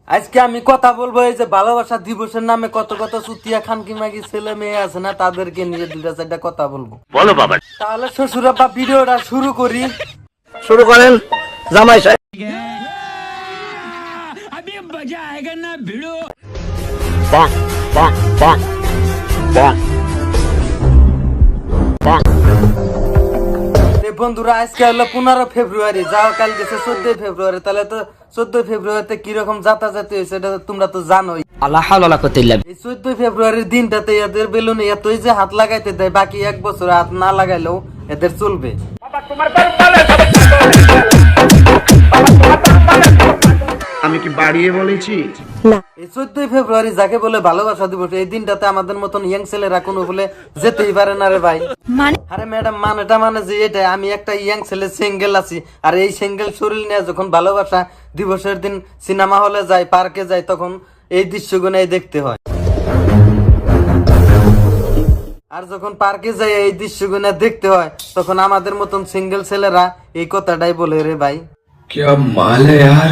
আজকে আমি কথা বলবো এই যে ভালোবাসা দিবসের নামে কত কত চুতিয়া খানকি মাগি ছেলে মেয়ে আছে না, তাদেরকে নিয়ে দুইটা চারটা কথা বলবো। বলো বাবা। তাহলে শ্বশুর আব্বা ভিডিওটা শুরু করি। শুরু করেন জামাই সাহেব। अभी मजा आएगा ना भिड़ो। বাহ বাহ বাহ বাহ বাহ। বন্ধুরা আজকে হলো 15 ফেব্রুয়ারি, যাও কাল গেছে 14 ফেব্রুয়ারি, তাহলে তো 14 ফেব্রুয়ারিতে কিরকম যাতাযাতি হয়েছে এটা তোমরা তো জানোই। আল্লাহ হাওলা করতে ইল্লা। এই 14 ফেব্রুয়ারির দিনটাতে এদের বেলুনে এতই যে হাত লাগাইতে দেয়, বাকি এক বছর হাত না লাগাইলেও এদের চলবে। আমি কি বাড়িয়ে বলেছি? এই 14 ফেব্রুয়ারি যাকে বলে ভালোবাসা দিবস, এই দিনটাতে আমাদের মতন ইয়াং ছেলেরা কোনো বলে যেতেই পারে না রে ভাই। আরে ম্যাডাম মানেটা মানে যে এটা আমি একটা ইয়াং ছেলে সিঙ্গেল আছি, আর এই সিঙ্গেল শরীর নিয়ে যখন ভালোবাসা দিবসের দিন সিনেমা হলে যাই, পার্কে যাই, তখন এই দৃশ্যগুলোই দেখতে হয়। আর যখন পার্কে যাই এই দৃশ্যগুলো দেখতে হয়, তখন আমাদের মতন সিঙ্গেল ছেলেরা এই কথাটাই বলে রে ভাই। क्या माल है यार।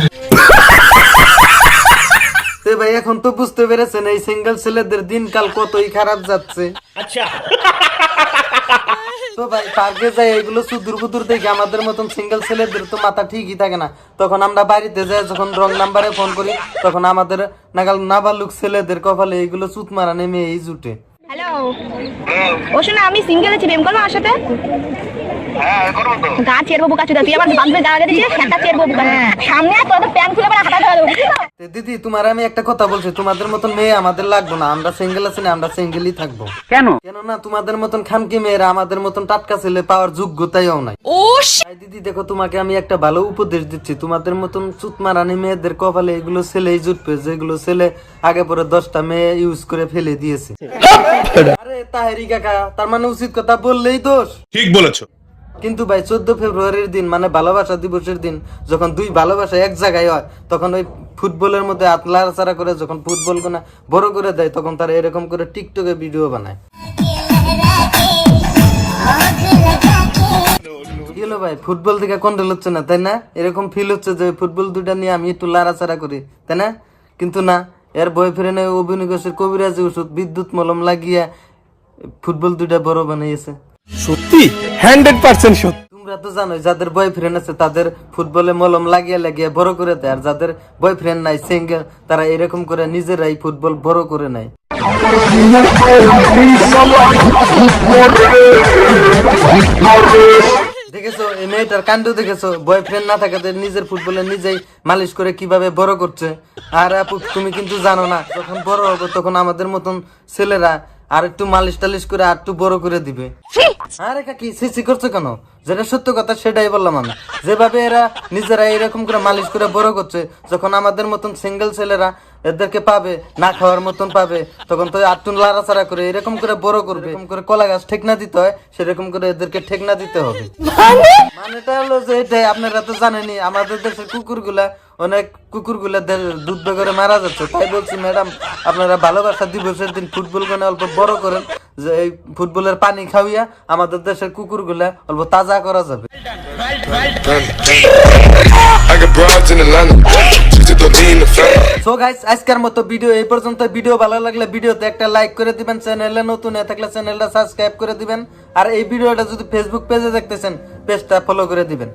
ভাই এখন তো বুঝতে পেরেছেন এই সিঙ্গেল ছেলেদের দিনকাল কতই খারাপ যাচ্ছে। আচ্ছা তো ভাই পার্কে যাই এগুলো সুদূর বুদুর দেখে আমাদের মতন সিঙ্গেল ছেলেদের তো মাথা ঠিকই থাকে না, তখন আমরা বাড়িতে যাই, যখন রং নাম্বারে ফোন করি, তখন আমাদের নাগাল নাবালুক ছেলেদের কপালে এইগুলো চুত মারা নেমে এই জুটে। হ্যালো ও শোনা, আমি সিঙ্গেল আছি, প্রেম করবো আমার সাথে? গা চেরবো বোকা চুদা, তুই আমার বান্ধবী গাড়ি দিয়েছিস, সেটা চেরবো বোকা সামনে তোর প্যান্ট খুলে পরে হাঁটা ধরে দিদি তোমার আমি একটা কথা বলছি, তোমাদের মতন মেয়ে আমাদের লাগবে না, আমরা সিঙ্গেল আছি না, আমরা সিঙ্গেলই থাকবো। কেননা তোমাদের মতন খানকি মেয়েরা আমাদের মতন টাটকা ছেলে পাওয়ার যোগ্যতাইও নাই। দিদি দেখো তোমাকে আমি একটা ভালো উপদেশ দিচ্ছি, তোমাদের মতন চুত মারানি মেয়েদের কপালে এগুলো ছেলেই জুটবে যেগুলো ছেলে আগে পরে 10টা মেয়ে ইউজ করে ফেলে দিয়েছে। আরে তাহেরি কাকা, তার মানে উচিত কথা বললেই দোষ। ঠিক বলেছো। কিন্তু ভাই 14 ফেব্রুয়ারির দিন মানে ভালোবাসা দিবসের দিন, যখন দুই ভালোবাসা এক জায়গায় হয়, তখন ওই ফুটবলের মধ্যে হাত লাড়াচাড়া করে যখন ফুটবল গোনা বড় করে দেয়, তখন তারা এরকম করে টিকটকে ভিডিও বানায়। কি হলো ভাই, ফুটবল থেকে কন্ট্রোল হচ্ছে না তাই না? এরকম ফিল হচ্ছে যে ফুটবল দুইটা নিয়ে আমি একটু লাড়াচাড়া করি তাই না? কিন্তু না, এর বয়ফ্রেন্ড অভিনয় করছে কবিরাজি ওষুধ বিদ্যুৎ মলম লাগিয়ে ফুটবল দুইটা বড় বানাইছে। সত্যি 100% সত্যি। তোমরা তো জানোই যাদের বয়ফ্রেন্ড আছে তাদের ফুটবলে মলম লাগিয়ে লাগিয়ে বড় করে দেয়, আর যাদের বয়ফ্রেন্ড নাই সিঙ্গেল তারা এরকম করে নিজেরাই ফুটবল বড় করে নেয়। দেখেছো এই মেয়েটার কাণ্ড দেখেছো, বয়ফ্রেন্ড না থাকাতে নিজের ফুটবলে নিজেই মালিশ করে কিভাবে বড় করছে। আর আপু তুমি কিন্তু জানো না, যখন বড় হবে তখন আমাদের মতন ছেলেরা আর একটু মালিশ টালিশ করে আর একটু বড় করে দিবে। আরে কাকি সিসি করছো কেন? যেটা সত্য কথা সেটাই বললাম আমি। যেভাবে এরা নিজেরা এরকম করে মালিশ করে বড় করছে, যখন আমাদের মতন সিঙ্গেল ছেলেরা এদেরকে পাবে, না খাওয়ার মতন পাবে, তখন তো আটটুন লাড়াচাড়া করে এরকম করে বড় করবে। এরকম করে কলা গাছ ঠেকনা দিতে হয়, সেরকম করে এদেরকে ঠেকনা দিতে হবে। মানেটা হলো যে এটাই, আপনারা তো জানেনই আমাদের দেশের কুকুরগুলা, অনেক কুকুরগুলা দুধ করে মারা যাচ্ছে। তাই বলছি ম্যাডাম, আপনারা ভালোবাসা দিবসের দিন ফুটবল গুলো অল্প বড় করেন, যে এই ফুটবলের পানি খাওয়াইয়া আমাদের দেশের কুকুরগুলা অল্প তাজা করা যাবে। সো গাইস আজকের মতো ভিডিও এই পর্যন্ত। ভিডিও ভালো লাগলে ভিডিওতে একটা লাইক করে দিবেন, চ্যানেলে নতুন হয়ে থাকলে চ্যানেলটা সাবস্ক্রাইব করে দিবেন, আর এই ভিডিওটা যদি ফেসবুক পেজে দেখতেছেন পেজটা ফলো করে দিবেন।